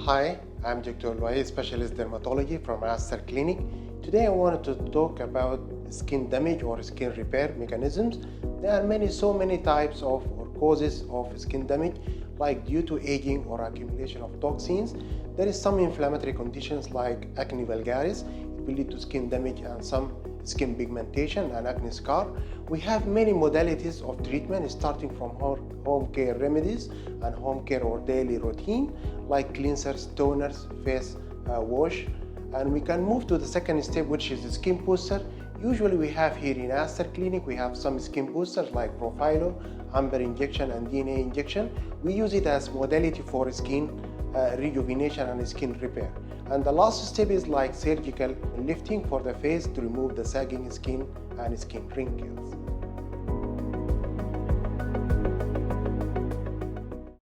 Hi, I'm Dr. Loai, specialist dermatology from Aster Clinic. Today I wanted to talk about skin damage or skin repair mechanisms. There are so many types of or causes of skin damage, like due to aging or accumulation of toxins. There is some inflammatory conditions like acne vulgaris. It will lead to skin damage and some skin pigmentation and acne scar. We have many modalities of treatment starting from home care remedies and home care or daily routine like cleansers, toners, face wash. And we can move to the second step, which is the skin booster. Usually we have here in Aster Clinic, we have some skin boosters like Profilo, amber injection and DNA injection. We use it as modality for skin rejuvenation and skin repair. And the last step is like surgical lifting for the face to remove the sagging skin and skin wrinkles.